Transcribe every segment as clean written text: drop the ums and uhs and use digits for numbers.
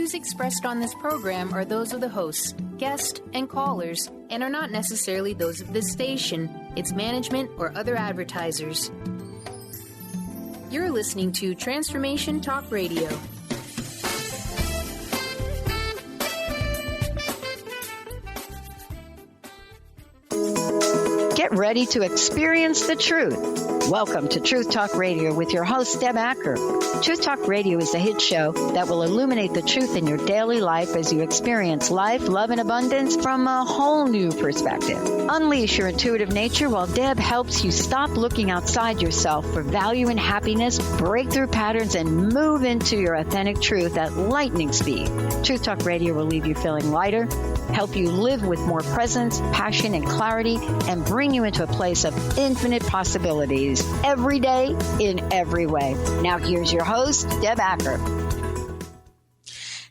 views expressed on this program are those of the hosts, guests, and callers, and are not necessarily those of this station, its management, or other advertisers. You're listening to Transformation Talk Radio. Get ready to experience the truth. Welcome to Truth Talk Radio with your host, Deb Acker. Truth Talk Radio is a hit show that will illuminate the truth in your daily life as you experience life, love, and abundance from a whole new perspective. Unleash your intuitive nature while Deb helps you stop looking outside yourself for value and happiness, break through patterns, and move into your authentic truth at lightning speed. Truth Talk Radio will leave you feeling lighter, help you live with more presence, passion, and clarity, and bring you into a place of infinite possibilities every day in every way. Now here's your host, Deb Acker.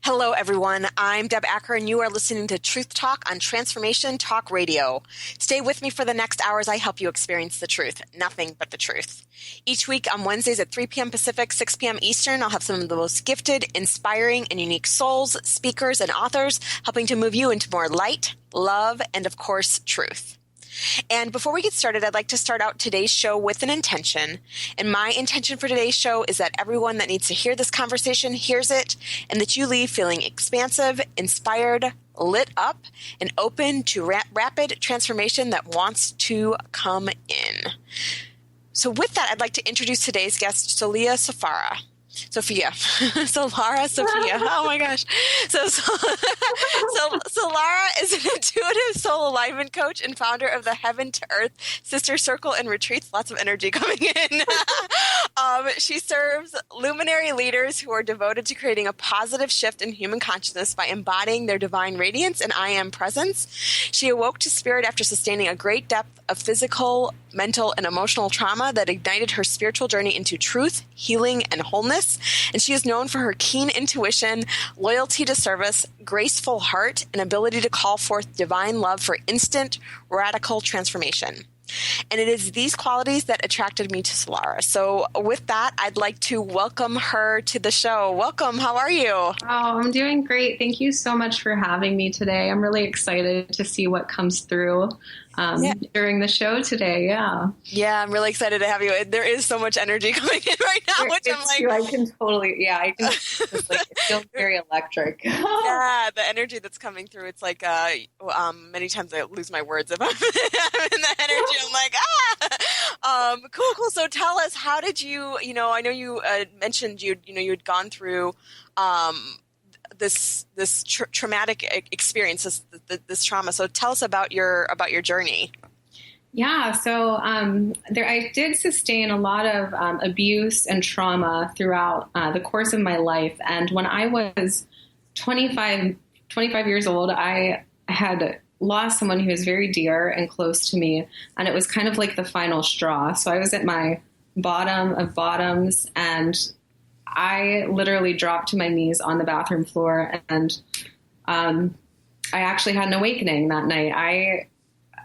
Hello, everyone. I'm Deb Acker, and you are listening to Truth Talk on Transformation Talk Radio. Stay with me for the next hour as I help you experience the truth, nothing but the truth. Each week on Wednesdays at 3 p.m. Pacific, 6 p.m. Eastern, I'll have some of the most gifted, inspiring, and unique souls, speakers, and authors helping to move you into more light, love, and, of course, truth. And before we get started, I'd like to start out today's show with an intention. And my intention for today's show is that everyone that needs to hear this conversation hears it, and that you leave feeling expansive, inspired, lit up, and open to rapid transformation that wants to come in. So with that, I'd like to introduce today's guest, Solara. Oh my gosh. So Solara is an intuitive soul alignment coach and founder of the Heaven to Earth Sister Circle and Retreats. Lots of energy coming in. She serves luminary leaders who are devoted to creating a positive shift in human consciousness by embodying their divine radiance and I am presence. She awoke to spirit after sustaining a great depth of physical, mental, and emotional trauma that ignited her spiritual journey into truth, healing, and wholeness. And she is known for her keen intuition, loyalty to service, graceful heart, and ability to call forth divine love for instant, radical transformation. And it is these qualities that attracted me to Solara. So with that, I'd like to welcome her to the show. Welcome. How are you? Oh, I'm doing great. Thank you so much for having me today. I'm really excited to see what comes through during the show today. Yeah, I'm really excited to have you. There is so much energy coming in right now, which I'm like... I can totally, it feels very electric. Yeah, the energy that's coming through, it's like many times I lose my words if I'm in the energy. I'm like, cool. So tell us, how did you, I know you mentioned you'd gone through this traumatic experience, this trauma. So tell us about your journey. Yeah, so I did sustain a lot of abuse and trauma throughout the course of my life. And when I was 25 years old, I had lost someone who was very dear and close to me. And it was kind of like the final straw. So I was at my bottom of bottoms, and I literally dropped to my knees on the bathroom floor. And I actually had an awakening that night.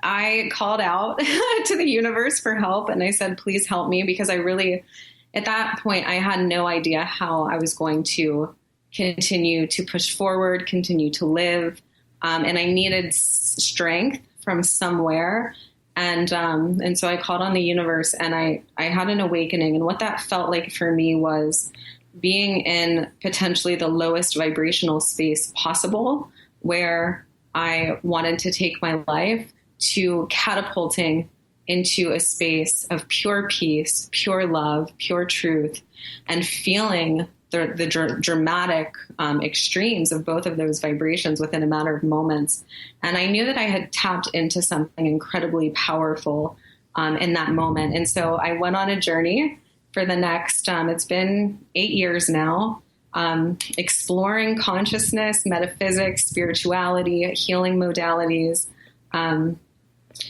I called out to the universe for help, and I said, please help me, because I really, at that point, I had no idea how I was going to continue to push forward, continue to live. And I needed strength from somewhere. And so I called on the universe, and I had an awakening. And what that felt like for me was being in potentially the lowest vibrational space possible, where I wanted to take my life, to catapulting into a space of pure peace, pure love, pure truth, and feeling the dramatic extremes of both of those vibrations within a matter of moments. And I knew that I had tapped into something incredibly powerful in that moment. And so I went on a journey for the next, it's been 8 years now, exploring consciousness, metaphysics, spirituality, healing modalities,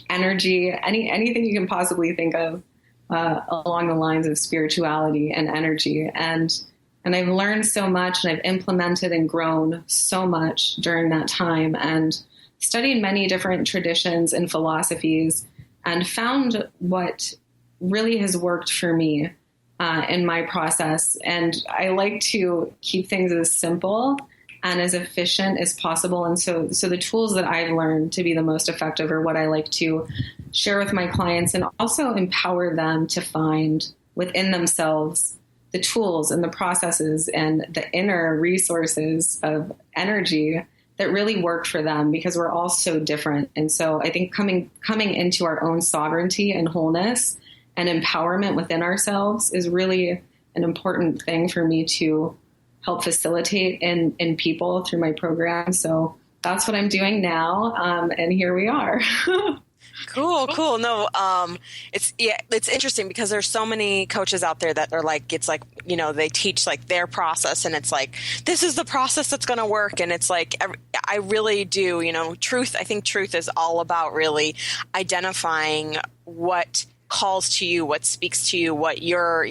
energy, anything you can possibly think of along the lines of spirituality and energy. And I've learned so much, and I've implemented and grown so much during that time, and studied many different traditions and philosophies, and found what really has worked for me in my process. And I like to keep things as simple and as efficient as possible. And so the tools that I've learned to be the most effective are what I like to share with my clients, and also empower them to find within themselves the tools and the processes and the inner resources of energy that really work for them, because we're all so different. And so I think coming into our own sovereignty and wholeness and empowerment within ourselves is really an important thing for me to help facilitate in people through my program. So that's what I'm doing now. And here we are. Cool. No, it's interesting because there's so many coaches out there that are like, it's like, they teach like their process, and it's like, this is the process that's going to work. And it's like, I really do, truth. I think truth is all about really identifying what calls to you, what speaks to you, what you're,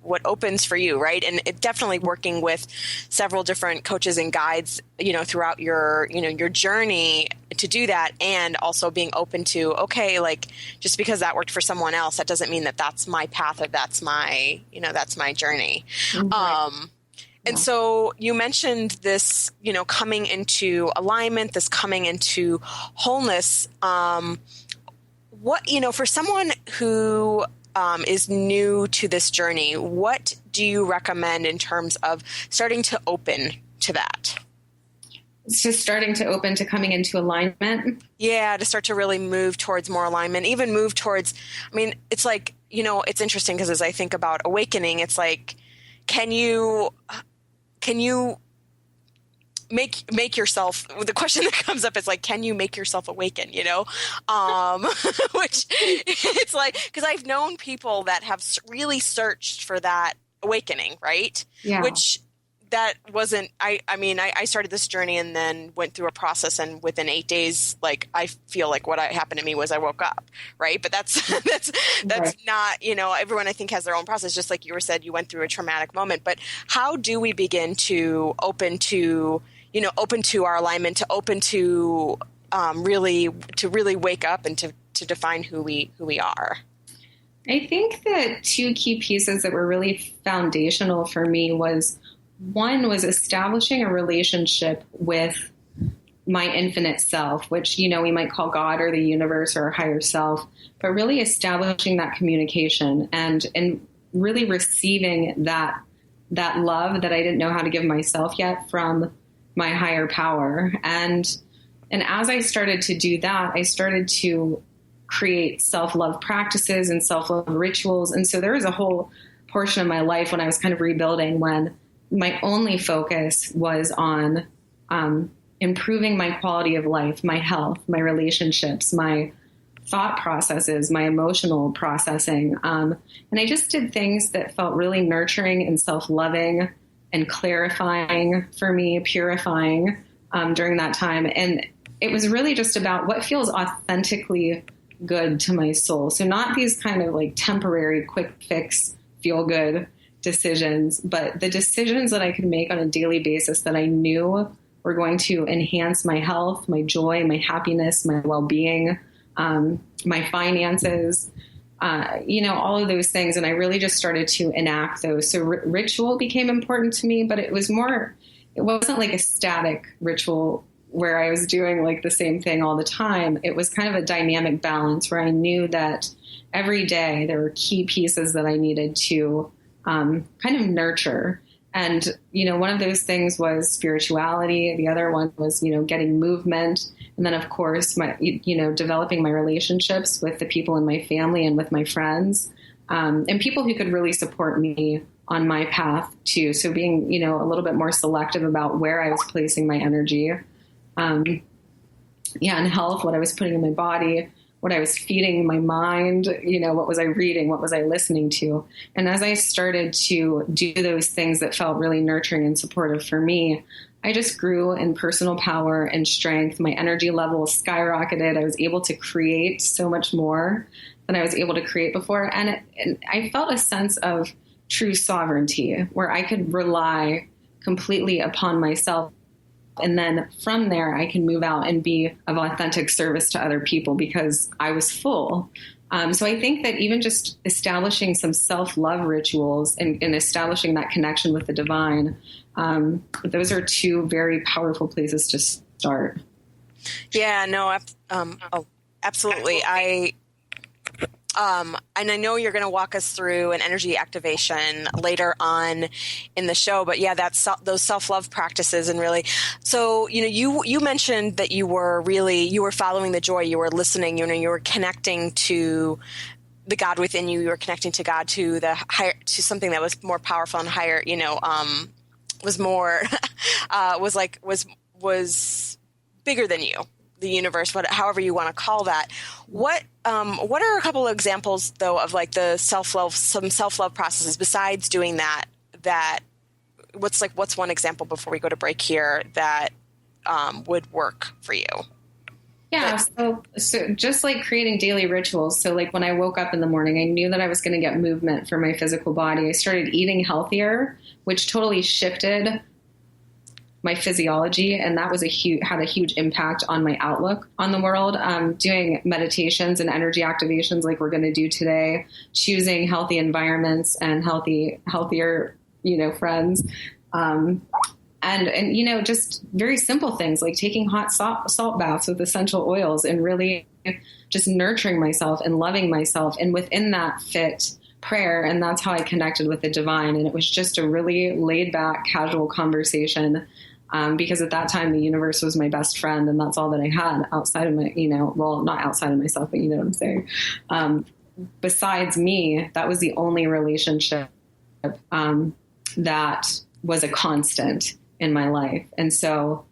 what opens for you, right? And it definitely working with several different coaches and guides, throughout your, your journey to do that, and also being open to, okay, like just because that worked for someone else, that doesn't mean that that's my path or that's my, that's my journey. Mm-hmm. And so you mentioned this, coming into alignment, this coming into wholeness. What, for someone who is new to this journey, what do you recommend in terms of starting to open to that? It's just starting to open to coming into alignment. Yeah, to start to really move towards more alignment, even move towards, it's like, it's interesting because as I think about awakening, it's like, can you make yourself, the question that comes up is like, can you make yourself awaken, which it's like, because I've known people that have really searched for that awakening, right? Yeah. Which that wasn't, I started this journey and then went through a process, and within 8 days, like, I feel like what happened to me was I woke up, right? But that's Right. not, everyone I think has their own process, just like you were said, you went through a traumatic moment. But how do we begin to open to our alignment, to open to really wake up and to define who we are? I think the two key pieces that were really foundational for me was, one was establishing a relationship with my infinite self, which, we might call God or the universe or our higher self, but really establishing that communication and really receiving that love that I didn't know how to give myself yet from my higher power. And as I started to do that, I started to create self-love practices and self-love rituals. And so there was a whole portion of my life when I was kind of rebuilding, when my only focus was on improving my quality of life, my health, my relationships, my thought processes, my emotional processing. And I just did things that felt really nurturing and self-loving and clarifying for me, purifying during that time. And it was really just about what feels authentically good to my soul. So not these kind of like temporary, quick fix, feel good decisions, but the decisions that I could make on a daily basis that I knew were going to enhance my health, my joy, my happiness, my well-being, my finances, all of those things. And I really just started to enact those. So ritual became important to me, but it wasn't like a static ritual where I was doing like the same thing all the time. It was kind of a dynamic balance where I knew that every day there were key pieces that I needed to kind of nurture. And, one of those things was spirituality. The other one was, getting movement. And then, of course, developing my relationships with the people in my family and with my friends, and people who could really support me on my path too. So being, a little bit more selective about where I was placing my energy, and health, what I was putting in my body, what I was feeding my mind, what was I reading, what was I listening to? And as I started to do those things that felt really nurturing and supportive for me, I just grew in personal power and strength. My energy level skyrocketed. I was able to create so much more than I was able to create before. And I felt a sense of true sovereignty where I could rely completely upon myself. And then from there, I can move out and be of authentic service to other people because I was full. So I think that even just establishing some self-love rituals and establishing that connection with the divine, those are two very powerful places to start. Yeah, no, absolutely. And I know you're going to walk us through an energy activation later on in the show, but yeah, that's those self-love practices. And really, so, you mentioned that you were following the joy, you were listening, you were connecting to the God within you, you were connecting to God, to the higher, to something that was more powerful and higher, was more, was bigger than you. The universe, however you want to call that. What are a couple of examples though of like the some self-love processes besides doing that? What's one example before we go to break here that would work for you? Yeah. So just like creating daily rituals. So like when I woke up in the morning, I knew that I was going to get movement for my physical body. I started eating healthier, which totally shifted my physiology, and that was had a huge impact on my outlook on the world. Doing meditations and energy activations like we're going to do today, choosing healthy environments and healthier, friends, and just very simple things like taking hot salt baths with essential oils and really just nurturing myself and loving myself. And within that fit prayer, and that's how I connected with the divine. And it was just a really laid back, casual conversation. Because at that time, the universe was my best friend, and that's all that I had outside of my, not outside of myself, but you know what I'm saying? Besides me, that was the only relationship that was a constant in my life. And so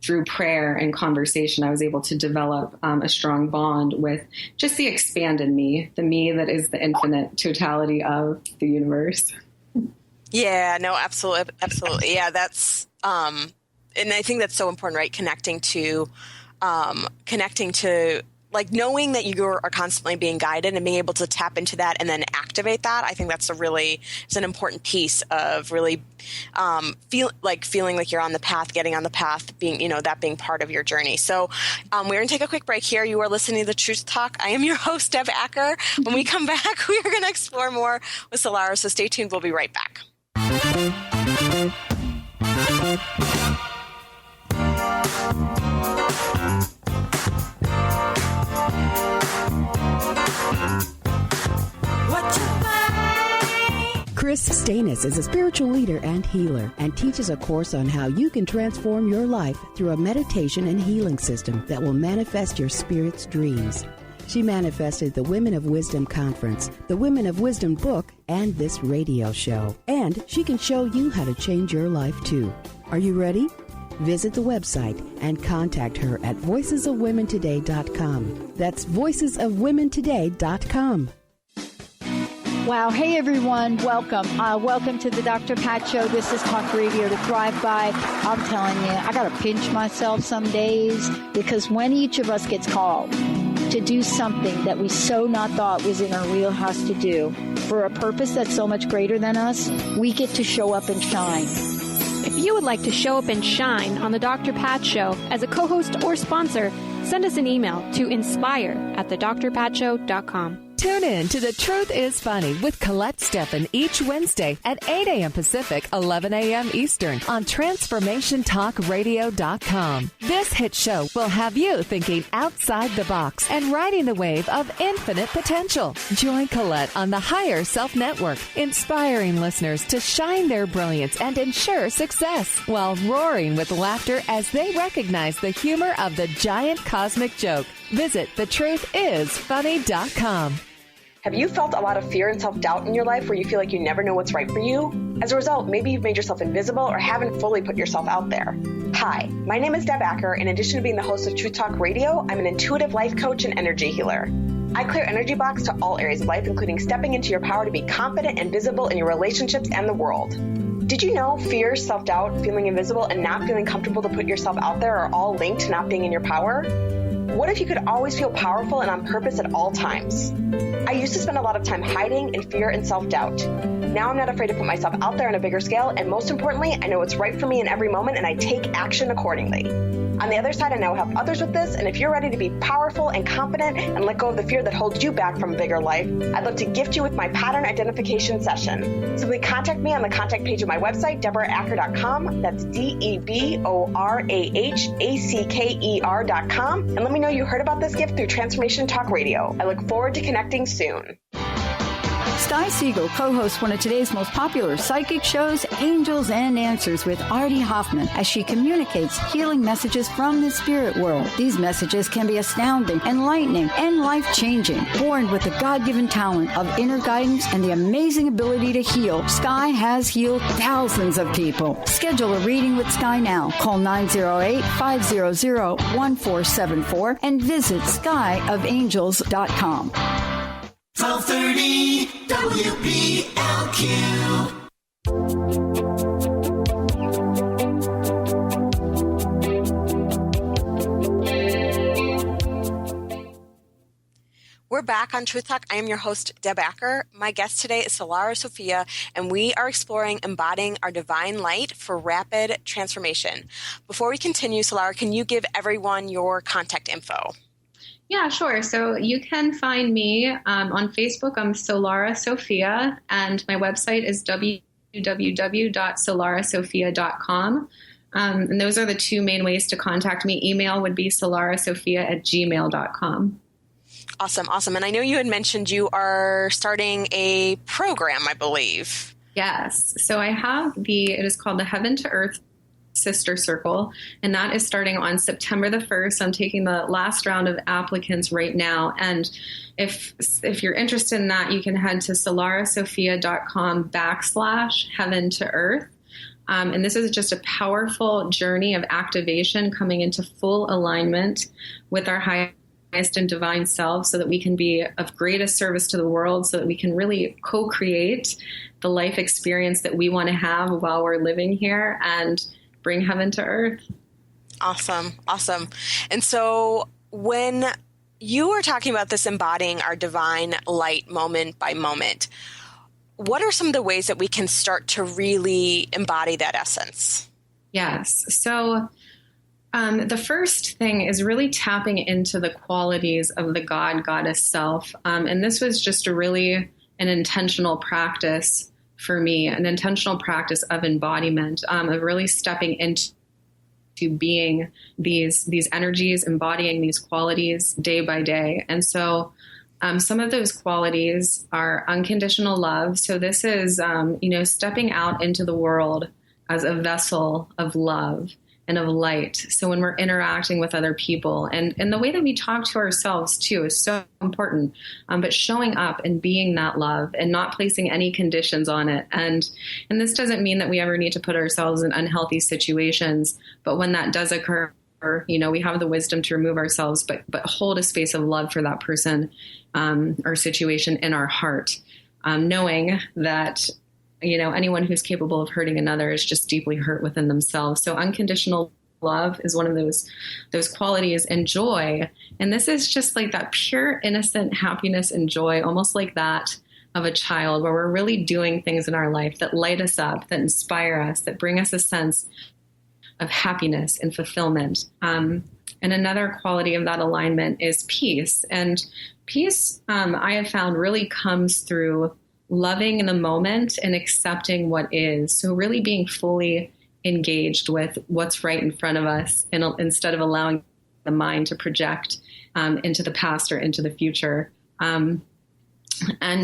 through prayer and conversation, I was able to develop a strong bond with just the expanded me, the me that is the infinite totality of the universe. Yeah, no, absolutely. Absolutely. Yeah, that's, and I think that's so important, right? Connecting to like knowing that you are constantly being guided and being able to tap into that and then activate that. I think that's it's an important piece of really feeling like you're on the path, getting on the path, being, that being part of your journey. So we're going to take a quick break here. You are listening to the Truth Talk. I am your host, Deb Acker. When we come back, we are going to explore more with Solara. So stay tuned. We'll be right back. Chris Stanis is a spiritual leader and healer and teaches a course on how you can transform your life through a meditation and healing system that will manifest your spirit's dreams. She manifested the Women of Wisdom Conference, the Women of Wisdom book, and this radio show. And she can show you how to change your life too. Are you ready? Visit the website and contact her at voicesofwomentoday.com. That's voicesofwomentoday.com. Wow. Hey, everyone. Welcome. Welcome to the Dr. Pat Show. This is Talk Radio to Thrive By. I'm telling you, I got to pinch myself some days because when each of us gets called to do something that we so not thought was in our wheelhouse to do for a purpose that's so much greater than us, we get to show up and shine. If you would like to show up and shine on the Dr. Pat Show as a co-host or sponsor, send us an email to inspire@thedrpatshow.com. Tune in to The Truth is Funny with Colette Steffen each Wednesday at 8 a.m. Pacific, 11 a.m. Eastern on TransformationTalkRadio.com. This hit show will have you thinking outside the box and riding the wave of infinite potential. Join Colette on the Higher Self Network, inspiring listeners to shine their brilliance and ensure success while roaring with laughter as they recognize the humor of the giant cosmic joke. Visit thetruthisfunny.com. Have you felt a lot of fear and self-doubt in your life where you feel like you never know what's right for you? As a result, maybe you've made yourself invisible or haven't fully put yourself out there. Hi, my name is Deb Acker. In addition to being the host of Truth Talk Radio, I'm an intuitive life coach and energy healer. I clear energy blocks to all areas of life, including stepping into your power to be confident and visible in your relationships and the world. Did you know fear, self-doubt, feeling invisible, and not feeling comfortable to put yourself out there are all linked to not being in your power? What if you could always feel powerful and on purpose at all times? I used to spend a lot of time hiding in fear and self-doubt. Now I'm not afraid to put myself out there on a bigger scale, and most importantly, I know what's right for me in every moment, and I take action accordingly. On the other side, I now help others with this, and if you're ready to be powerful and confident and let go of the fear that holds you back from a bigger life, I'd love to gift you with my pattern identification session. Simply contact me on the contact page of my website, DeborahAcker.com. That's DeborahAcker.com. And let me know you heard about this gift through Transformation Talk Radio. I look forward to connecting soon. Sky Siegel co-hosts one of today's most popular psychic shows, Angels and Answers, with Artie Hoffman, as she communicates healing messages from the spirit world. These messages can be astounding, enlightening, and life-changing. Born with the God-given talent of inner guidance and the amazing ability to heal, Sky has healed thousands of people. Schedule a reading with Sky now. Call 908-500-1474 and visit skyofangels.com. 1230 WPLQ. We're back on Truth Talk. I am your host, Deb Acker. My guest today is Solara Sophia, and we are exploring embodying our divine light for rapid transformation. Before we continue, Solara, can you give everyone your contact info? Yeah, sure. So you can find me on Facebook. I'm Solara Sophia, and my website is www.solarasophia.com. And those are the two main ways to contact me. Email would be solarasophia@gmail.com. Awesome. And I know you had mentioned you are starting a program, I believe. Yes. So I have it is called the Heaven to Earth Sister Circle, and that is starting on September the 1st. I'm taking the last round of applicants right now, and if you're interested in that, you can head to solarasophia.com/heaven to earth. And this is just a powerful journey of activation coming into full alignment with our highest and divine self, so that we can be of greatest service to the world, so that we can really co-create the life experience that we want to have while we're living here and bring heaven to earth. Awesome. And so when you were talking about this embodying our divine light moment by moment, what are some of the ways that we can start to really embody that essence? Yes. So the first thing is really tapping into the qualities of the goddess self. And this was just an intentional practice for me, an intentional practice of embodiment, of really stepping into being these energies, embodying these qualities day by day. And so some of those qualities are unconditional love. So this is, stepping out into the world as a vessel of love and of light. So when we're interacting with other people, and the way that we talk to ourselves too is so important, but showing up and being that love and not placing any conditions on it. And this doesn't mean that we ever need to put ourselves in unhealthy situations, but when that does occur, we have the wisdom to remove ourselves, but hold a space of love for that person or situation in our heart, knowing that anyone who's capable of hurting another is just deeply hurt within themselves. So unconditional love is one of those qualities, and joy. And this is just like that pure, innocent happiness and joy, almost like that of a child, where we're really doing things in our life that light us up, that inspire us, that bring us a sense of happiness and fulfillment. And another quality of that alignment is peace. And peace, I have found, really comes through loving in the moment and accepting what is. So really being fully engaged with what's right in front of us, and instead of allowing the mind to project into the past or into the future. And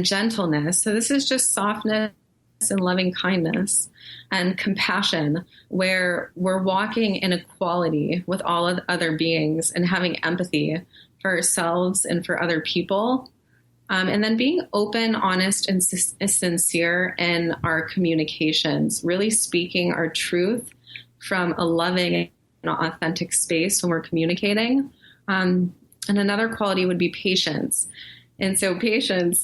gentleness. So this is just softness and loving kindness and compassion, where we're walking in equality with all of the other beings and having empathy for ourselves and for other people. And then being open, honest, and sincere in our communications, really speaking our truth from a loving and authentic space when we're communicating. And another quality would be patience. And so patience,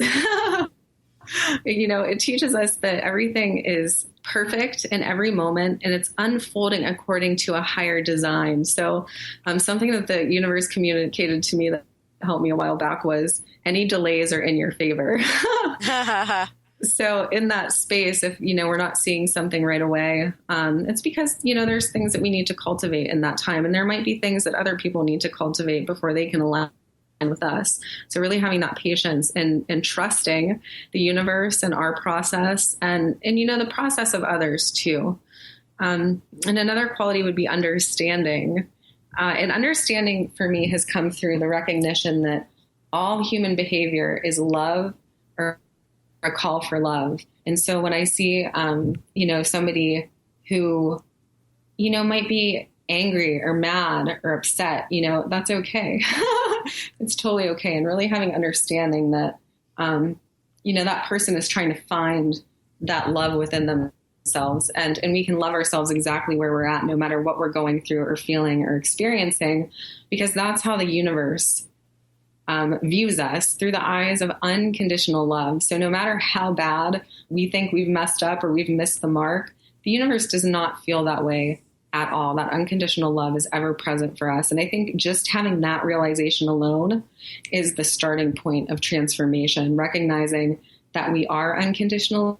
it teaches us that everything is perfect in every moment, and it's unfolding according to a higher design. So something that the universe communicated to me that helped me a while back was any delays are in your favor. So in that space, if, we're not seeing something right away, it's because, there's things that we need to cultivate in that time. And there might be things that other people need to cultivate before they can align with us. So really having that patience and trusting the universe and our process and the process of others too. And another quality would be understanding. And understanding for me has come through the recognition that all human behavior is love or a call for love. And so when I see, somebody who, might be angry or mad or upset, that's okay. It's totally okay. And really having understanding that, that person is trying to find that love within themselves. And we can love ourselves exactly where we're at, no matter what we're going through or feeling or experiencing, because that's how the universe views us, through the eyes of unconditional love. So no matter how bad we think we've messed up or we've missed the mark, the universe does not feel that way at all. That unconditional love is ever present for us. And I think just having that realization alone is the starting point of transformation, recognizing that we are unconditionally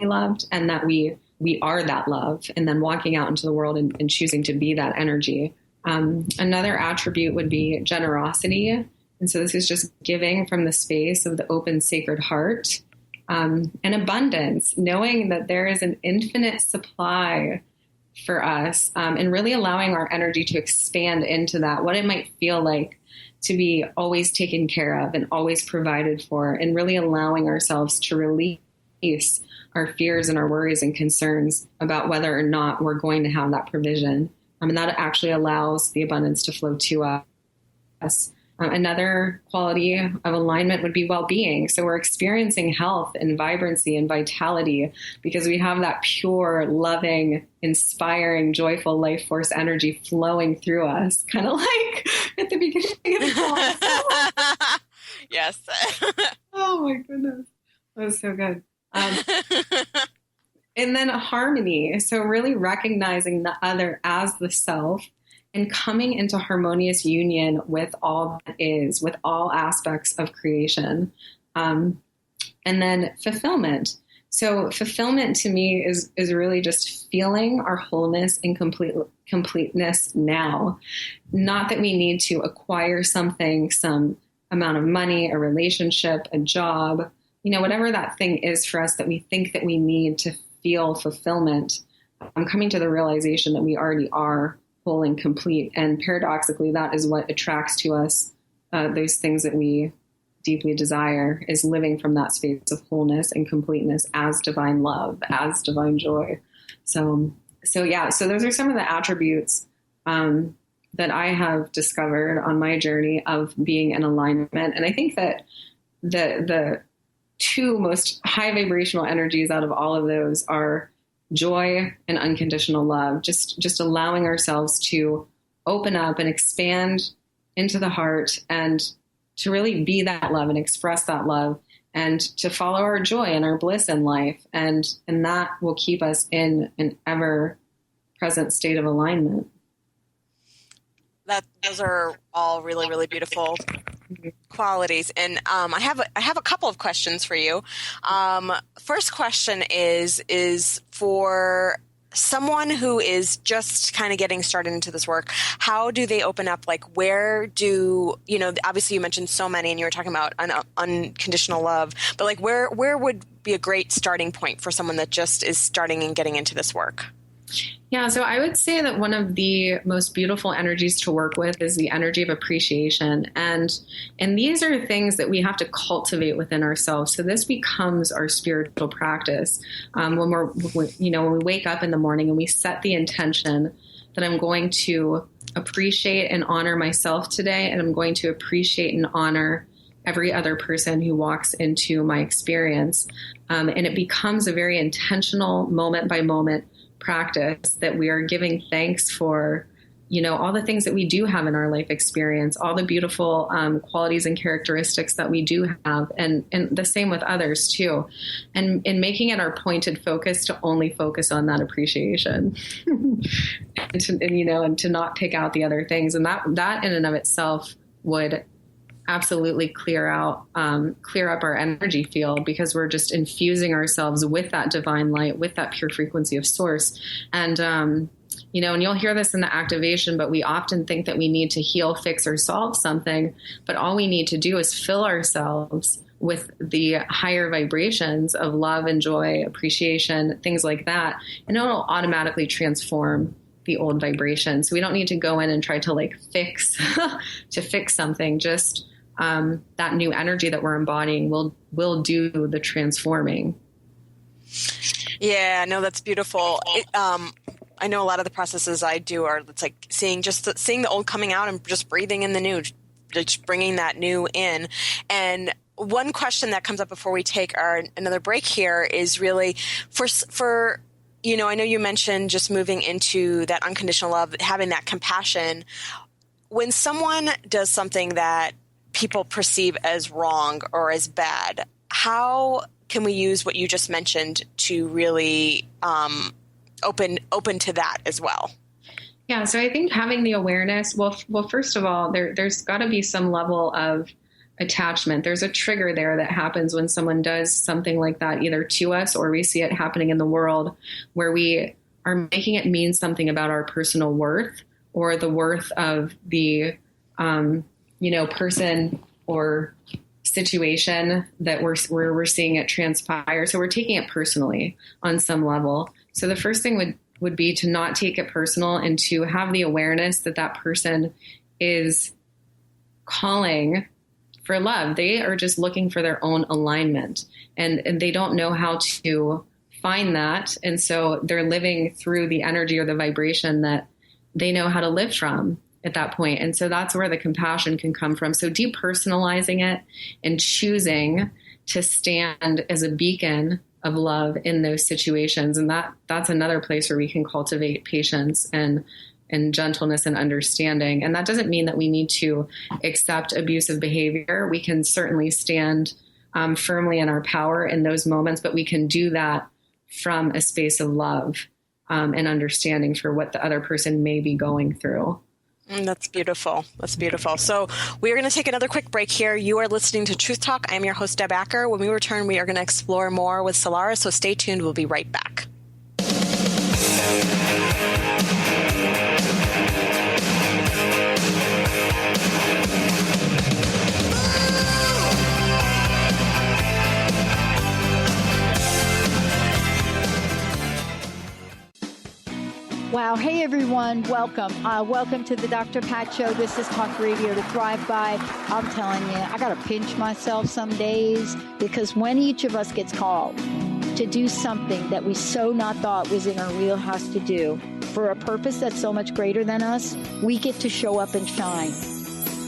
loved and that we are that love, and then walking out into the world and choosing to be that energy. Another attribute would be generosity. And so this is just giving from the space of the open, sacred heart, and abundance, knowing that there is an infinite supply for us, and really allowing our energy to expand into that, what it might feel like to be always taken care of and always provided for, and really allowing ourselves to release our fears and our worries and concerns about whether or not we're going to have that provision. And that actually allows the abundance to flow to us. Another quality of alignment would be well-being. So we're experiencing health and vibrancy and vitality because we have that pure, loving, inspiring, joyful life force energy flowing through us, kind of like at the beginning of the call. Yes. Oh my goodness. That was so good. And then harmony. So really recognizing the other as the self and coming into harmonious union with all that is, with all aspects of creation. And then fulfillment. So fulfillment to me is really just feeling our wholeness and completeness now. Not that we need to acquire something, some amount of money, a relationship, a job, whatever that thing is for us that we think that we need to feel fulfillment. I'm coming to the realization that we already are whole and complete. And paradoxically, that is what attracts to us those things that we deeply desire, is living from that space of wholeness and completeness as divine love, as divine joy. So those are some of the attributes that I have discovered on my journey of being in alignment. And I think that the two most high vibrational energies out of all of those are joy and unconditional love, just allowing ourselves to open up and expand into the heart and to really be that love and express that love and to follow our joy and our bliss in life. And that will keep us in an ever present state of alignment. Those are all really, really beautiful qualities. And I have a couple of questions for you. First question is for someone who is just kind of getting started into this work. How do they open up? Like, where do, obviously you mentioned so many and you were talking about unconditional love, but like where would be a great starting point for someone that just is starting and getting into this work? Yeah, so I would say that one of the most beautiful energies to work with is the energy of appreciation. And these are things that we have to cultivate within ourselves. So this becomes our spiritual practice. When we wake up in the morning and we set the intention that I'm going to appreciate and honor myself today, and I'm going to appreciate and honor every other person who walks into my experience. And it becomes a very intentional moment by moment practice that we are giving thanks for all the things that we do have in our life experience, all the beautiful qualities and characteristics that we do have, and the same with others too. And in making it our pointed focus to only focus on that appreciation and to not pick out the other things. And that in and of itself would absolutely clear up our energy field, because we're just infusing ourselves with that divine light, with that pure frequency of source. And, and you'll hear this in the activation, but we often think that we need to heal, fix, or solve something. But all we need to do is fill ourselves with the higher vibrations of love and joy, appreciation, things like that. And it'll automatically transform the old vibration. So we don't need to go in and try to fix something. Just that new energy that we're embodying will do the transforming. Yeah, no, that's beautiful. I know a lot of the processes I do it's like seeing the old coming out and just breathing in the new, just bringing that new in. And one question that comes up before we take another break here is really for I know you mentioned just moving into that unconditional love, having that compassion. When someone does something that people perceive as wrong or as bad, how can we use what you just mentioned to really open to that as well? Yeah, so I think having the awareness, well, first of all, there's got to be some level of attachment. There's a trigger there that happens when someone does something like that, either to us or we see it happening in the world, where we are making it mean something about our personal worth or the worth of the, person or situation that we're seeing it transpire. So we're taking it personally on some level. So the first thing would be to not take it personal and to have the awareness that person is calling for love. They are just looking for their own alignment, and they don't know how to find that. And so they're living through the energy or the vibration that they know how to live from at that point. And so that's where the compassion can come from. So depersonalizing it and choosing to stand as a beacon of love in those situations. And that's another place where we can cultivate patience and gentleness and understanding. And that doesn't mean that we need to accept abusive behavior. We can certainly stand firmly in our power in those moments, but we can do that from a space of love and understanding for what the other person may be going through. That's beautiful. That's beautiful. So we are going to take another quick break here. You are listening to Truth Talk. I'm your host, Deb Acker. When we return, we are going to explore more with Solara. So stay tuned. We'll be right back. Wow. Hey, everyone. Welcome. Welcome to the Dr. Pat Show. This is Talk Radio to Thrive By. I'm telling you, I got to pinch myself some days, because when each of us gets called to do something that we so not thought was in our wheelhouse to do for a purpose that's so much greater than us, we get to show up and shine.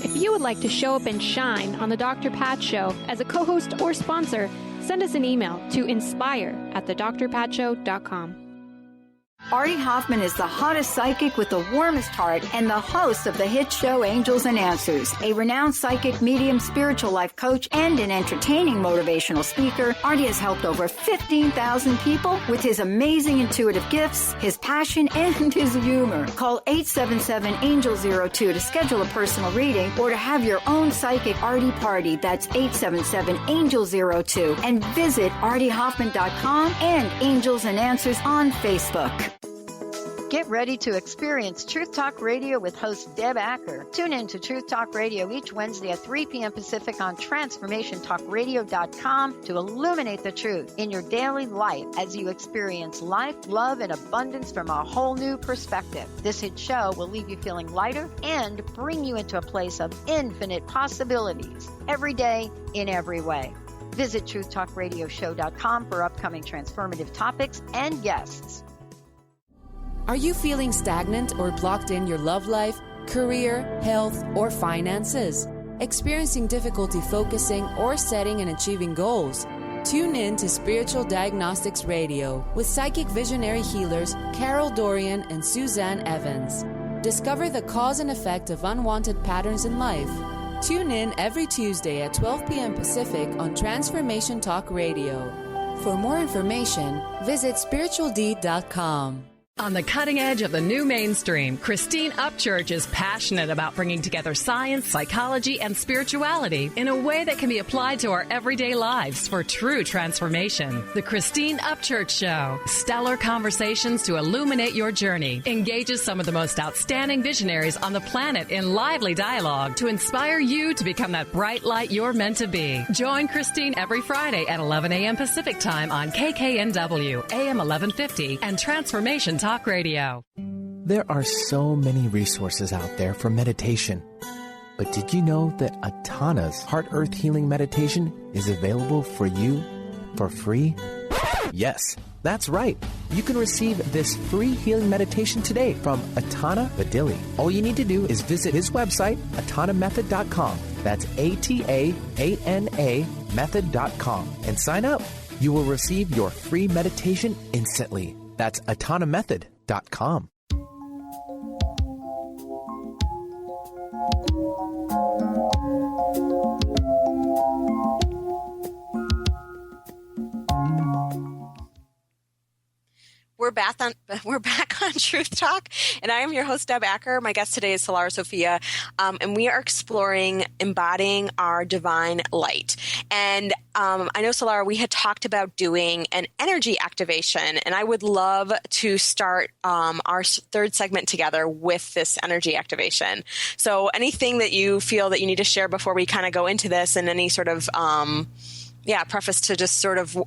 If you would like to show up and shine on the Dr. Pat Show as a co-host or sponsor, send us an email to inspire@thedrpatshow.com. Artie Hoffman is the hottest psychic with the warmest heart and the host of the hit show Angels and Answers. A renowned psychic, medium, spiritual life coach, and an entertaining motivational speaker, Artie has helped over 15,000 people with his amazing intuitive gifts, his passion, and his humor. Call 877-ANGEL-02 to schedule a personal reading or to have your own psychic Artie party. That's 877-ANGEL-02. And visit artiehoffman.com and Angels and Answers on Facebook. Get ready to experience Truth Talk Radio with host Deb Acker. Tune in to Truth Talk Radio each Wednesday at 3 p.m. Pacific on TransformationTalkRadio.com to illuminate the truth in your daily life as you experience life, love, and abundance from a whole new perspective. This hit show will leave you feeling lighter and bring you into a place of infinite possibilities every day in every way. Visit TruthTalkRadioshow.com for upcoming transformative topics and guests. Are you feeling stagnant or blocked in your love life, career, health, or finances? Experiencing difficulty focusing or setting and achieving goals? Tune in to Spiritual Diagnostics Radio with psychic visionary healers Carol Dorian and Suzanne Evans. Discover the cause and effect of unwanted patterns in life. Tune in every Tuesday at 12 p.m. Pacific on Transformation Talk Radio. For more information, visit spiritualdeed.com. On the cutting edge of the new mainstream, Christine Upchurch is passionate about bringing together science, psychology, and spirituality in a way that can be applied to our everyday lives for true transformation. The Christine Upchurch Show, stellar conversations to illuminate your journey, engages some of the most outstanding visionaries on the planet in lively dialogue to inspire you to become that bright light you're meant to be. Join Christine every Friday at 11 a.m. Pacific Time on KKNW, AM 1150, and Transformation Talk Radio. There are so many resources out there for meditation. But did you know that Atana's Heart Earth Healing Meditation is available for you for free? Yes, that's right. You can receive this free healing meditation today from Atana Badili. All you need to do is visit his website, atanamethod.com. That's ATAANA method.com, and sign up. You will receive your free meditation instantly. That's atanamethod.com. We're back on Truth Talk, and I am your host, Deb Acker. My guest today is Solara Sophia, and we are exploring embodying our divine light. And I know, Solara, we had talked about doing an energy activation, and I would love to start our third segment together with this energy activation. So anything that you feel that you need to share before we kind of go into this, and any sort of preface to just sort of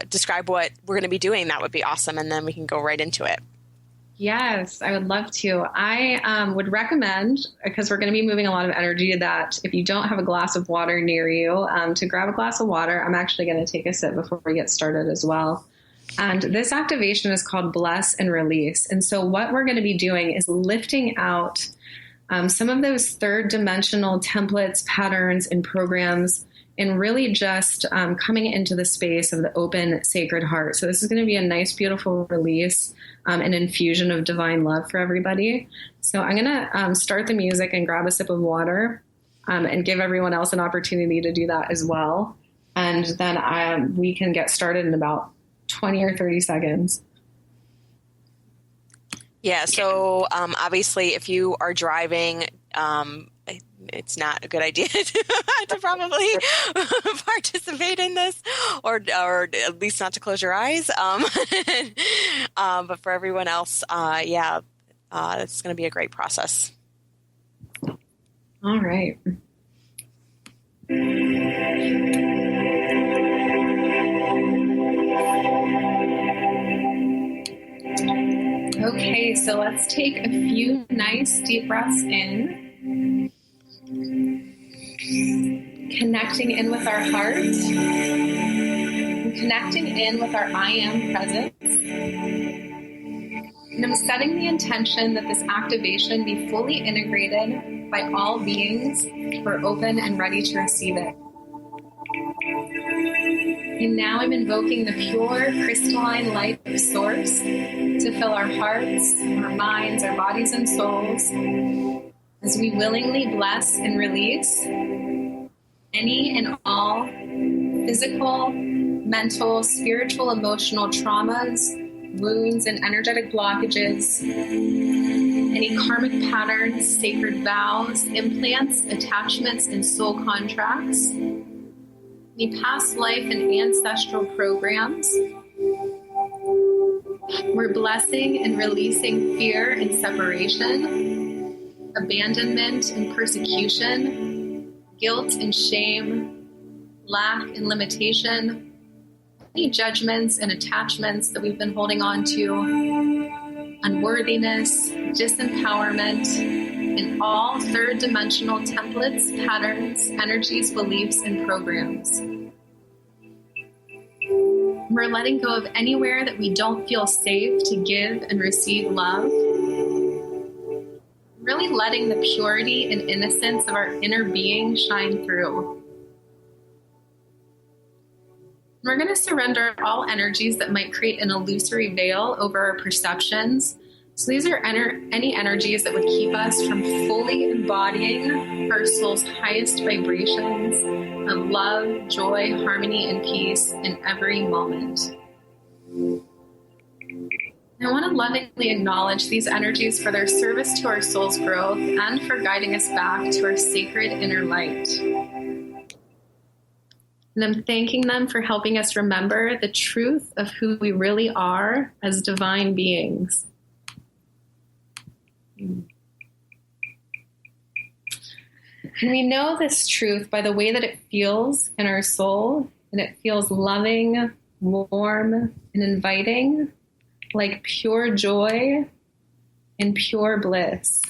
describe what we're going to be doing, that would be awesome. And then we can go right into it. Yes, I would love to. I would recommend, because we're going to be moving a lot of energy, that if you don't have a glass of water near you, to grab a glass of water. I'm actually going to take a sip before we get started as well. And this activation is called Bless and Release. And so what we're going to be doing is lifting out some of those third dimensional templates, patterns, and programs, and really just coming into the space of the open, sacred heart. So this is going to be a nice, beautiful release, an infusion of divine love for everybody. So I'm going to start the music and grab a sip of water and give everyone else an opportunity to do that as well. And then we can get started in about 20 or 30 seconds. Yeah, so obviously if you are driving, it's not a good idea to probably participate in this, or at least not to close your eyes. But for everyone else, it's going to be a great process. All right. Okay, so let's take a few nice deep breaths in. Connecting in with our heart, and connecting in with our I am presence. And I'm setting the intention that this activation be fully integrated by all beings who are open and ready to receive it. And now I'm invoking the pure, crystalline light of Source to fill our hearts, our minds, our bodies, and souls as we willingly bless and release any and all physical, mental, spiritual, emotional traumas, wounds, and energetic blockages, any karmic patterns, sacred vows, implants, attachments, and soul contracts, any past life and ancestral programs. We're blessing and releasing fear and separation, abandonment and persecution, guilt and shame, lack and limitation, any judgments and attachments that we've been holding on to, unworthiness, disempowerment, and all third dimensional templates, patterns, energies, beliefs, and programs. We're letting go of anywhere that we don't feel safe to give and receive love. Really letting the purity and innocence of our inner being shine through. We're going to surrender all energies that might create an illusory veil over our perceptions So these are any energies that would keep us from fully embodying our soul's highest vibrations of love, joy, harmony, and peace in every moment. I want to lovingly acknowledge these energies for their service to our soul's growth and for guiding us back to our sacred inner light. And I'm thanking them for helping us remember the truth of who we really are as divine beings. And we know this truth by the way that it feels in our soul, and it feels loving, warm, and inviting, like pure joy and pure bliss.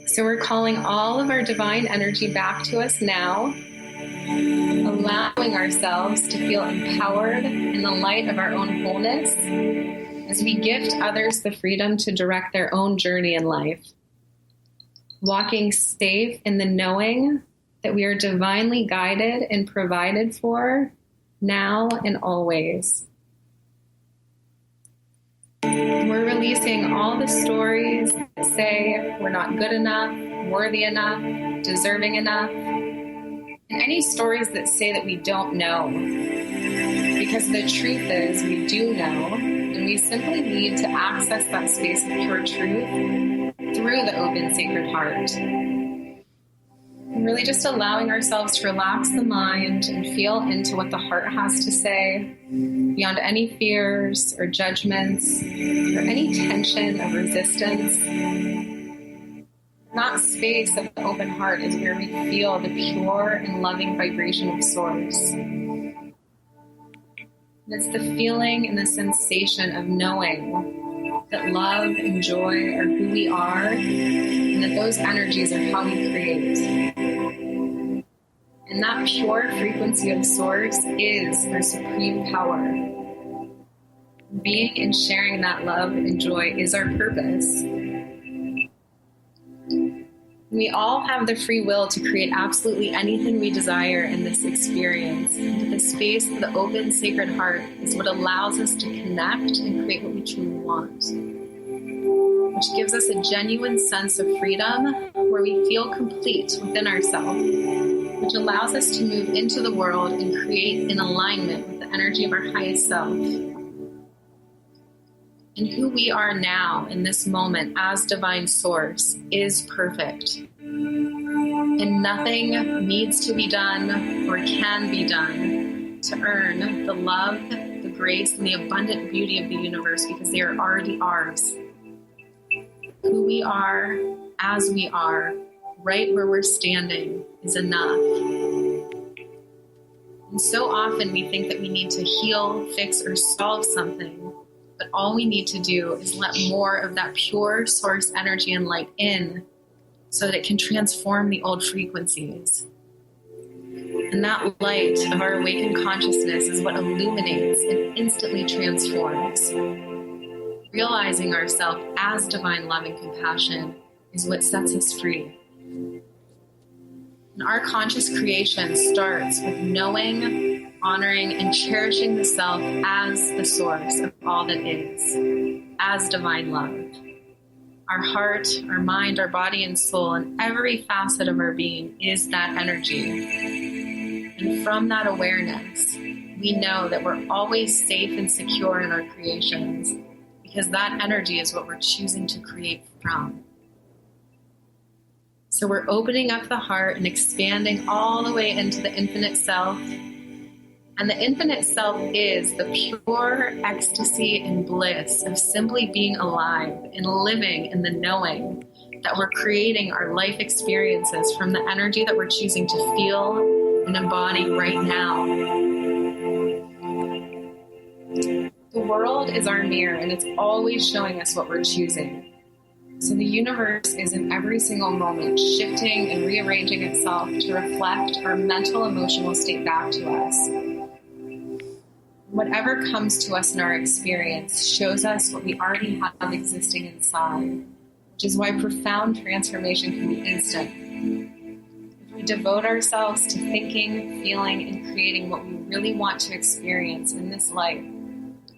So we're calling all of our divine energy back to us now, allowing ourselves to feel empowered in the light of our own wholeness as we gift others the freedom to direct their own journey in life. Walking safe in the knowing that we are divinely guided and provided for now and always. We're releasing all the stories that say we're not good enough, worthy enough, deserving enough, and any stories that say that we don't know. Because the truth is we do know, and we simply need to access that space of pure truth through the open sacred heart. And really just allowing ourselves to relax the mind and feel into what the heart has to say, beyond any fears or judgments or any tension of resistance. That space of the open heart is where we feel the pure and loving vibration of Source. And it's the feeling and the sensation of knowing that love and joy are who we are, and that those energies are how we create. And that pure frequency of Source is our supreme power. Being and sharing that love and joy is our purpose. We all have the free will to create absolutely anything we desire in this experience. And the space of the open sacred heart is what allows us to connect and create what we truly want, which gives us a genuine sense of freedom where we feel complete within ourselves, which allows us to move into the world and create in alignment with the energy of our highest self. And who we are now in this moment as divine Source is perfect. And nothing needs to be done or can be done to earn the love, the grace, and the abundant beauty of the universe, because they are already ours. Who we are, as we are, right where we're standing, is enough. And so often we think that we need to heal, fix, or solve something. But all we need to do is let more of that pure Source energy and light in so that it can transform the old frequencies. And that light of our awakened consciousness is what illuminates and instantly transforms. Realizing ourselves as divine love and compassion is what sets us free. And our conscious creation starts with knowing, honoring, and cherishing the self as the source of all that is, as divine love. Our heart, our mind, our body, and soul, and every facet of our being is that energy. And from that awareness, we know that we're always safe and secure in our creations, because that energy is what we're choosing to create from. So we're opening up the heart and expanding all the way into the infinite self. And the infinite self is the pure ecstasy and bliss of simply being alive and living in the knowing that we're creating our life experiences from the energy that we're choosing to feel and embody right now. The world is our mirror, and it's always showing us what we're choosing. So the universe is in every single moment shifting and rearranging itself to reflect our mental, emotional state back to us. Whatever comes to us in our experience shows us what we already have existing inside, which is why profound transformation can be instant. If we devote ourselves to thinking, feeling, and creating what we really want to experience in this life,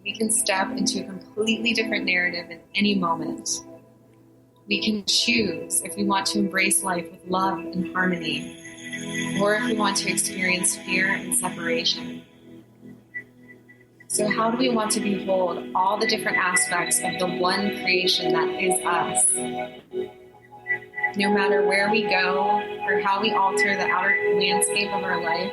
we can step into a completely different narrative in any moment. We can choose if we want to embrace life with love and harmony, or if we want to experience fear and separation. So how do we want to behold all the different aspects of the one creation that is us? No matter where we go or how we alter the outer landscape of our life,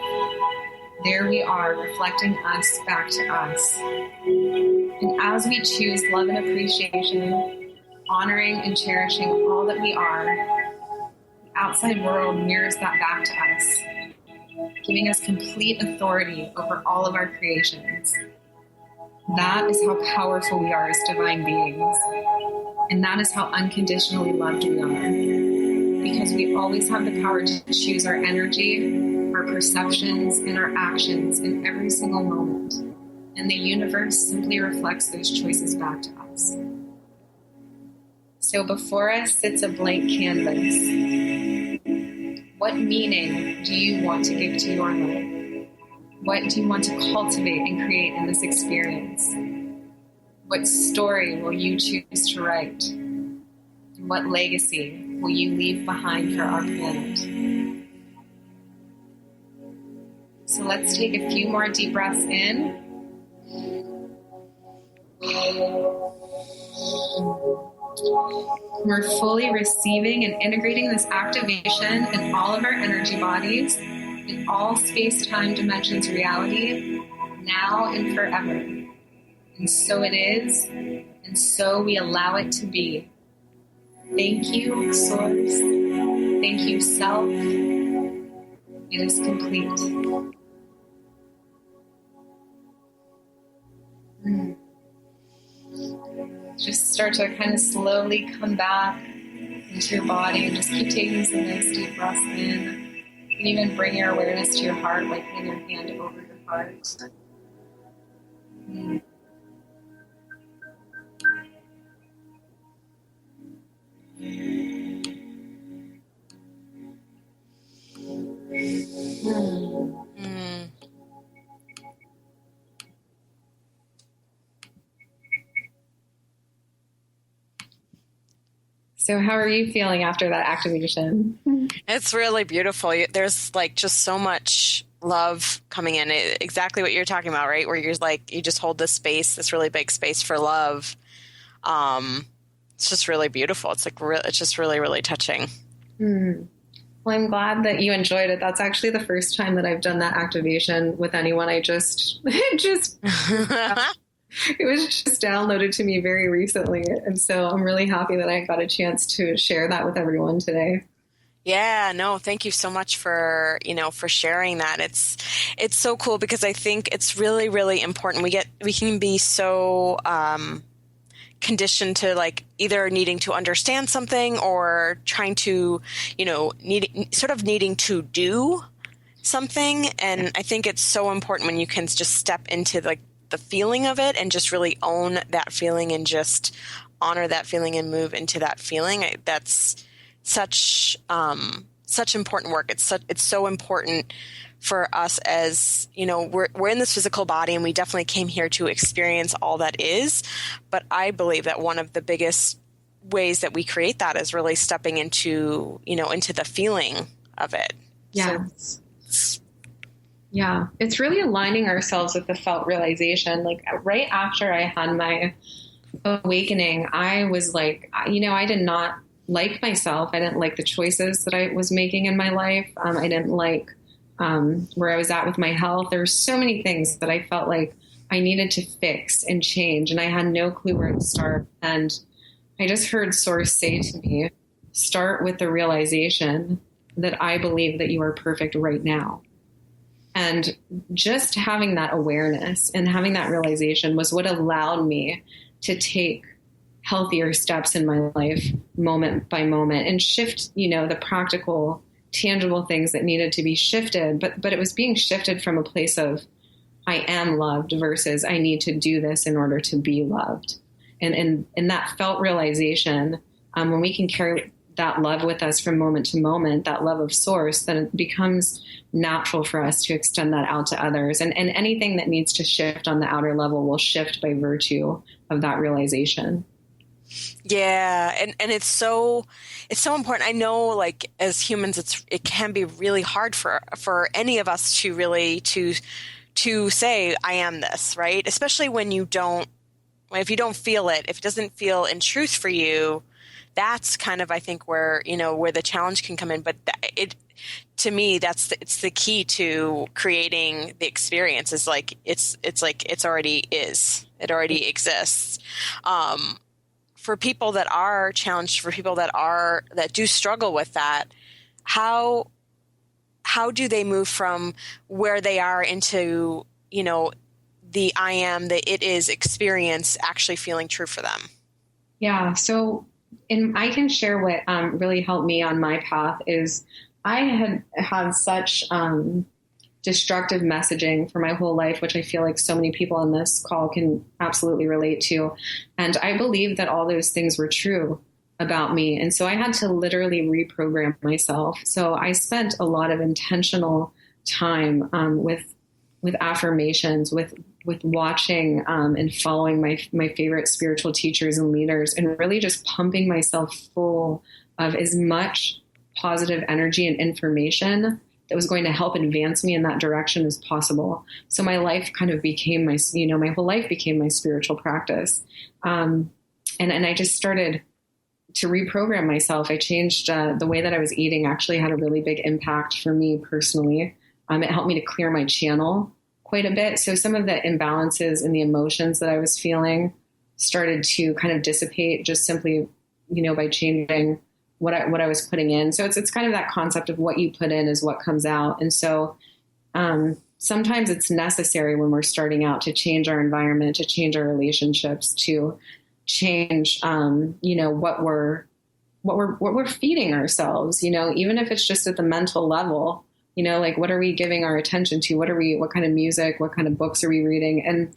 there we are, reflecting us back to us. And as we choose love and appreciation, honoring and cherishing all that we are, the outside world mirrors that back to us, giving us complete authority over all of our creations. That is how powerful we are as divine beings. And that is how unconditionally loved we are. Because we always have the power to choose our energy, our perceptions, and our actions in every single moment. And the universe simply reflects those choices back to us. So before us sits a blank canvas. What meaning do you want to give to your life? What do you want to cultivate and create in this experience? What story will you choose to write? And what legacy will you leave behind for our planet? So let's take a few more deep breaths in. We're fully receiving and integrating this activation in all of our energy bodies, in all space-time dimensions reality, now and forever. And so it is, and so we allow it to be. Thank you, Source. Thank you, Self. It is complete. Just start to kind of slowly come back into your body and just keep taking some nice deep breaths in. You can even bring your awareness to your heart, like putting your hand over your heart. So how are you feeling after that activation? It's really beautiful. There's like just so much love coming in. Exactly what you're talking about, right? Where you're like, you just hold this space, this really big space for love. It's just really beautiful. It's like, it's just really, really touching. Well, I'm glad that you enjoyed it. That's actually the first time that I've done that activation with anyone. It was just downloaded to me very recently. And so I'm really happy that I got a chance to share that with everyone today. Yeah, no, thank you so much for sharing that. It's so cool because I think it's really, really important. We can be so, conditioned to like either needing to understand something or trying to, needing to do something. And I think it's so important when you can just step into like the feeling of it and just really own that feeling and just honor that feeling and move into that feeling. That's such important work. It's so important for us as, we're in this physical body and we definitely came here to experience all that is. But I believe that one of the biggest ways that we create that is really stepping into the feeling of it. Yeah. Yeah, it's really aligning ourselves with the felt realization. Like right after I had my awakening, I was like, I did not like myself. I didn't like the choices that I was making in my life. I didn't like where I was at with my health. There were so many things that I felt like I needed to fix and change, and I had no clue where to start. And I just heard Source say to me, start with the realization that I believe that you are perfect right now. And just having that awareness and having that realization was what allowed me to take healthier steps in my life moment by moment and shift, the practical, tangible things that needed to be shifted. But it was being shifted from a place of I am loved versus I need to do this in order to be loved. And that felt realization, when we can carry that love with us from moment to moment, that love of source, then it becomes natural for us to extend that out to others. And anything that needs to shift on the outer level will shift by virtue of that realization. Yeah. And it's so important. I know, like, as humans, it can be really hard for any of us to really to say, I am this, right? Especially when if you don't feel it, if it doesn't feel in truth for you, that's kind of, I think, where the challenge can come in. But to me, it's the key to creating the experience. Is like it's already is. It already exists. For people that are challenged, for people that do struggle with that, how do they move from where they are into, the I am, the it is experience actually feeling true for them? Yeah. So I can share what really helped me on my path is I had such destructive messaging for my whole life, which I feel like so many people on this call can absolutely relate to. And I believed that all those things were true about me. And so I had to literally reprogram myself. So I spent a lot of intentional time with affirmations, with watching and following my favorite spiritual teachers and leaders, and really just pumping myself full of as much positive energy and information that was going to help advance me in that direction as possible. So my life kind of became my whole life became my spiritual practice. And I just started to reprogram myself. I changed the way that I was eating. Actually had a really big impact for me personally. It helped me to clear my channel quite a bit. So some of the imbalances in the emotions that I was feeling started to kind of dissipate just simply, by changing what I was putting in. So it's kind of that concept of what you put in is what comes out. And so sometimes it's necessary when we're starting out to change our environment, to change our relationships, to change, what we're feeding ourselves, even if it's just at the mental level. Like, what are we giving our attention to? What kind of music, what kind of books are we reading? And,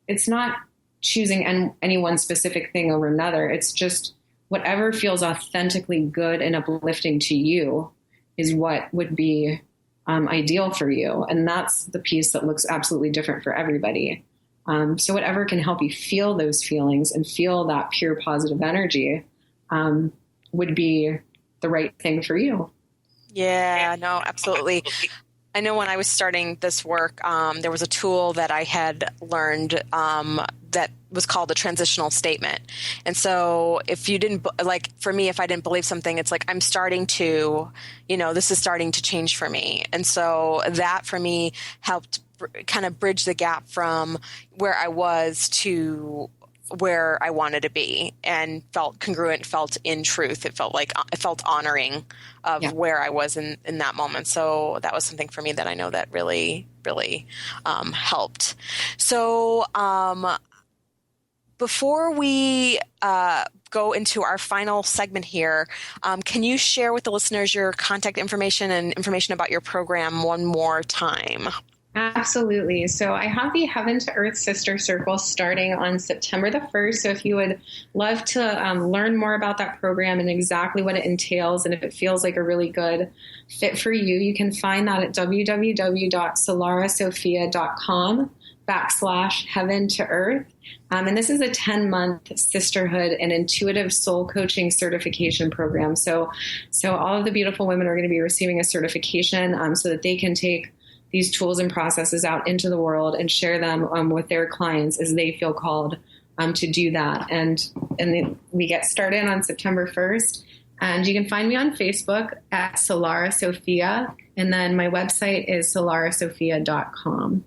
it's not choosing any one specific thing over another. It's just whatever feels authentically good and uplifting to you is what would be ideal for you. And that's the piece that looks absolutely different for everybody. So whatever can help you feel those feelings and feel that pure positive energy would be the right thing for you. Yeah, no, absolutely. I know when I was starting this work, there was a tool that I had learned that was called a transitional statement. And so if you didn't, like for me, if I didn't believe something, it's like, I'm starting to, this is starting to change for me. And so that for me helped kind of bridge the gap from where I was to where I wanted to be, and felt congruent, felt in truth. It felt honoring of where I was in that moment. So that was something for me that I know that really, really helped. So before we go into our final segment here, can you share with the listeners your contact information and information about your program one more time? Absolutely. So I have the Heaven to Earth Sister Circle starting on September the 1st. So if you would love to learn more about that program and exactly what it entails, and if it feels like a really good fit for you, you can find that at www.solarasofia.com/heaven to earth. And this is a 10-month sisterhood and intuitive soul coaching certification program. So all of the beautiful women are going to be receiving a certification so that they can take these tools and processes out into the world and share them with their clients as they feel called to do that. And we get started on September 1st. And you can find me on Facebook at Solara Sophia. And then my website is solarasophia.com.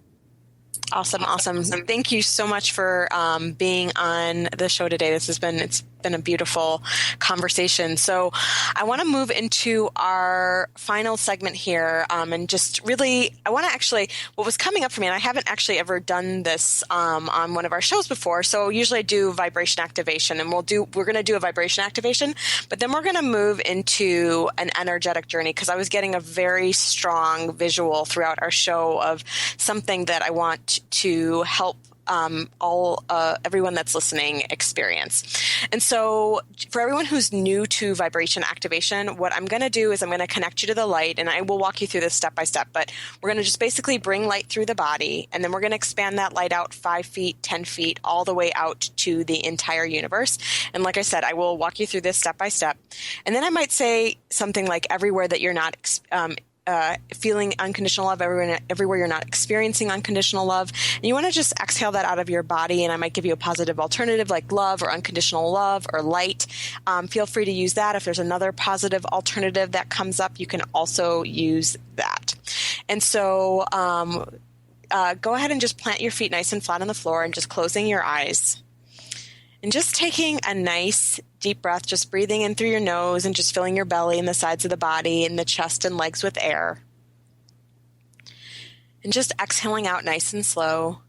Awesome. Thank you so much for being on the show today. It's been a beautiful conversation. So I want to move into our final segment here, and just really, I want to actually, what was coming up for me, and I haven't actually ever done this on one of our shows before. So usually I do vibration activation, and we're going to do a vibration activation, but then we're going to move into an energetic journey, because I was getting a very strong visual throughout our show of something that I want to help everyone that's listening experience. And so for everyone who's new to vibration activation, what I'm going to do is I'm going to connect you to the light, and I will walk you through this step by step, but we're going to just basically bring light through the body, and then we're going to expand that light out 5 feet, 10 feet, all the way out to the entire universe. And like I said, I will walk you through this step by step. And then I might say something like everywhere that you're not feeling unconditional love, everywhere you're not experiencing unconditional love. And you want to just exhale that out of your body. And I might give you a positive alternative like love or unconditional love or light. Feel free to use that. If there's another positive alternative that comes up, you can also use that. And so go ahead and just plant your feet nice and flat on the floor and just closing your eyes. And just taking a nice deep breath, just breathing in through your nose and just filling your belly and the sides of the body and the chest and legs with air. And just exhaling out nice and slow.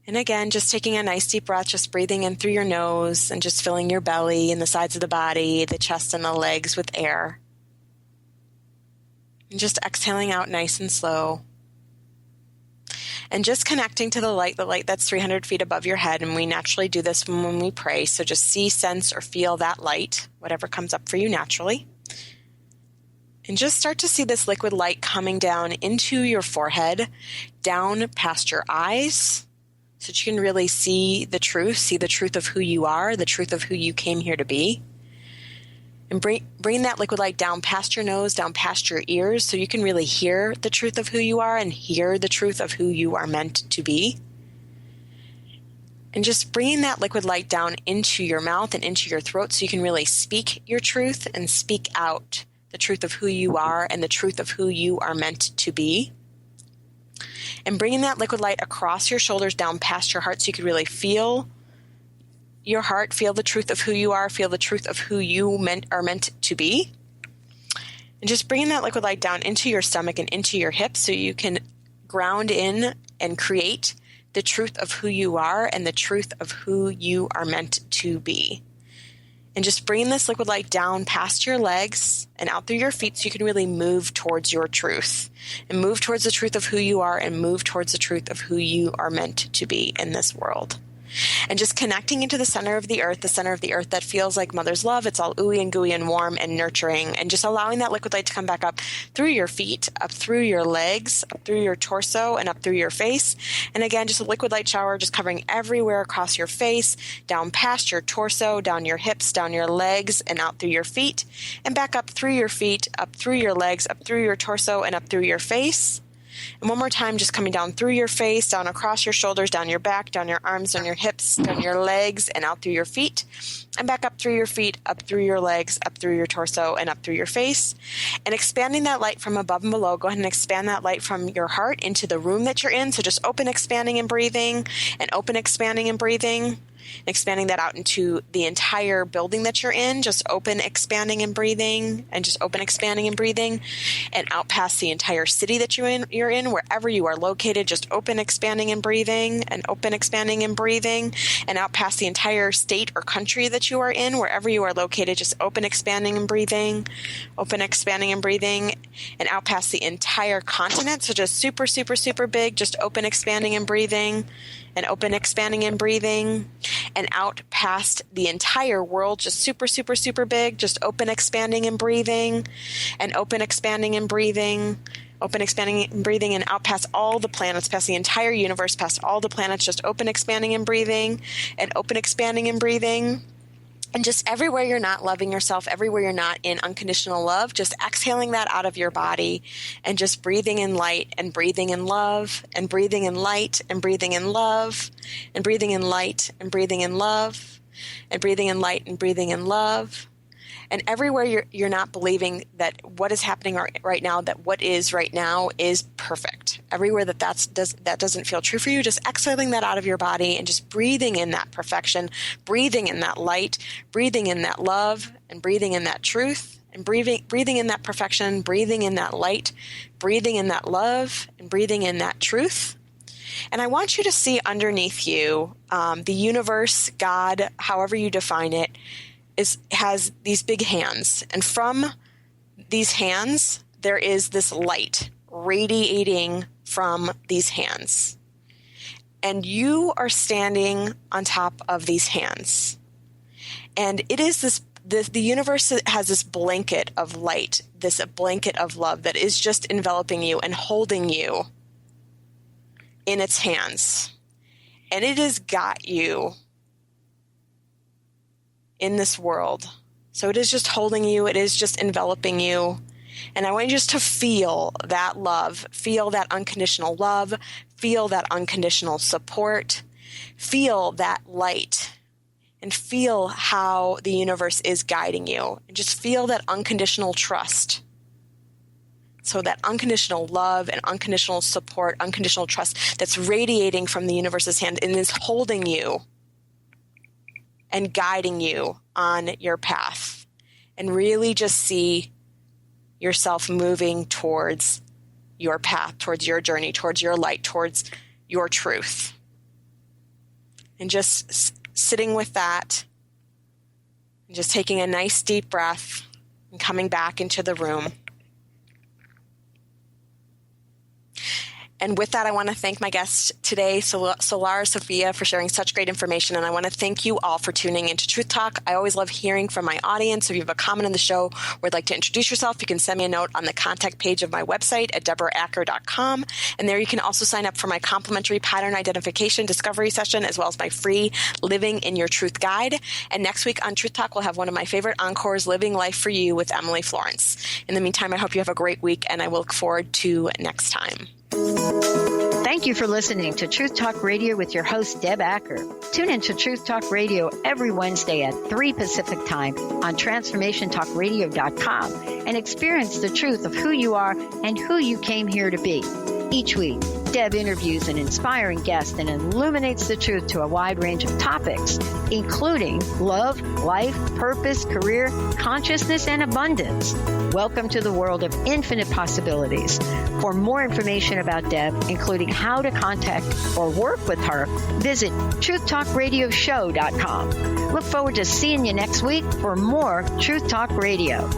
And again, just taking a nice deep breath, just breathing in through your nose and just filling your belly and the sides of the body, the chest and the legs with air. And just exhaling out nice and slow. And just connecting to the light that's 300 feet above your head. And we naturally do this when we pray. So just see, sense, or feel that light, whatever comes up for you naturally. And just start to see this liquid light coming down into your forehead, down past your eyes, so that you can really see the truth of who you are, the truth of who you came here to be. And bring that liquid light down past your nose, down past your ears, so you can really hear the truth of who you are and hear the truth of who you are meant to be. And just bringing that liquid light down into your mouth and into your throat so you can really speak your truth and speak out the truth of who you are and the truth of who you are meant to be. And bringing that liquid light across your shoulders, down past your heart, so you can really feel your heart, feel the truth of who you are, feel the truth of who you are meant to be. And just bringing that liquid light down into your stomach and into your hips so you can ground in and create the truth of who you are and the truth of who you are meant to be. And just bringing this liquid light down past your legs and out through your feet so you can really move towards your truth and move towards the truth of who you are and move towards the truth of who you are meant to be in this world. And just connecting into the center of the earth that feels like mother's love. It's all ooey and gooey and warm and nurturing. And just allowing that liquid light to come back up through your feet, up through your legs, up through your torso, and up through your face. And again, just a liquid light shower just covering everywhere across your face, down past your torso, down your hips, down your legs, and out through your feet. And back up through your feet, up through your legs, up through your torso, and up through your face. And one more time, just coming down through your face, down across your shoulders, down your back, down your arms, down your hips, down your legs, and out through your feet. And back up through your feet, up through your legs, up through your torso, and up through your face. And expanding that light from above and below, go ahead and expand that light from your heart into the room that you're in. So just open, expanding, and breathing, and open, expanding, and breathing. Expanding that out into the entire building that you're in. Just open, expanding, and breathing, and just open, expanding, and breathing, and out past the entire city that you're in, wherever you are located. Just open, expanding, and breathing, and open, expanding, and breathing, and out past the entire state or country that you are in, wherever you are located. Just open, expanding, and breathing, open, expanding, and breathing, and out past the entire continent. So just super, super, super big. Just open, expanding, and breathing, and open, expanding, and breathing, and out past the entire world, just super, super, super big, just open, expanding, and breathing, and open, expanding, and breathing, open, expanding, and breathing, and out past all the planets, past the entire universe, past all the planets, just open, expanding, and breathing, and open, expanding, and breathing. And just everywhere you're not loving yourself, everywhere you're not in unconditional love, just exhaling that out of your body and just breathing in light and breathing in love and breathing in light and breathing in love and breathing in light and breathing in love and breathing in light and breathing in love. And everywhere you're not believing that what is happening right now, that what is right now is perfect. Everywhere that doesn't feel true for you, just exhaling that out of your body and just breathing in that perfection, breathing in that light, breathing in that love, and breathing in that truth, and breathing in that perfection, breathing in that light, breathing in that love, and breathing in that truth. And I want you to see underneath you, the universe, God, however you define it, has these big hands, and from these hands there is this light radiating from these hands. And you are standing on top of these hands. And it is the universe has this blanket of light, this blanket of love that is just enveloping you and holding you in its hands. And it has got you in this world. So it is just holding you. It is just enveloping you. And I want you just to feel that love, feel that unconditional love, feel that unconditional support, feel that light, and feel how the universe is guiding you. And just feel that unconditional trust. So that unconditional love and unconditional support, unconditional trust that's radiating from the universe's hand and is holding you and guiding you on your path. And really just see yourself moving towards your path, towards your journey, towards your light, towards your truth. And just sitting with that, and just taking a nice deep breath and coming back into the room. And with that, I want to thank my guest today, Solara Sophia, for sharing such great information. And I want to thank you all for tuning into Truth Talk. I always love hearing from my audience. If you have a comment on the show or would like to introduce yourself, you can send me a note on the contact page of my website at deboraacker.com. And there you can also sign up for my complimentary pattern identification discovery session, as well as my free Living in Your Truth guide. And next week on Truth Talk, we'll have one of my favorite encores, Living Life for You with Emily Florence. In the meantime, I hope you have a great week, and I will look forward to next time. Thank you for listening to Truth Talk Radio with your host, Deb Acker. Tune in to Truth Talk Radio every Wednesday at 3 Pacific Time on TransformationTalkRadio.com and experience the truth of who you are and who you came here to be. Each week, Deb interviews an inspiring guest and illuminates the truth to a wide range of topics, including love, life, purpose, career, consciousness, and abundance. Welcome to the world of infinite possibilities. For more information about Deb, including how to contact or work with her, visit truthtalkradioshow.com. Look forward to seeing you next week for more Truth Talk Radio.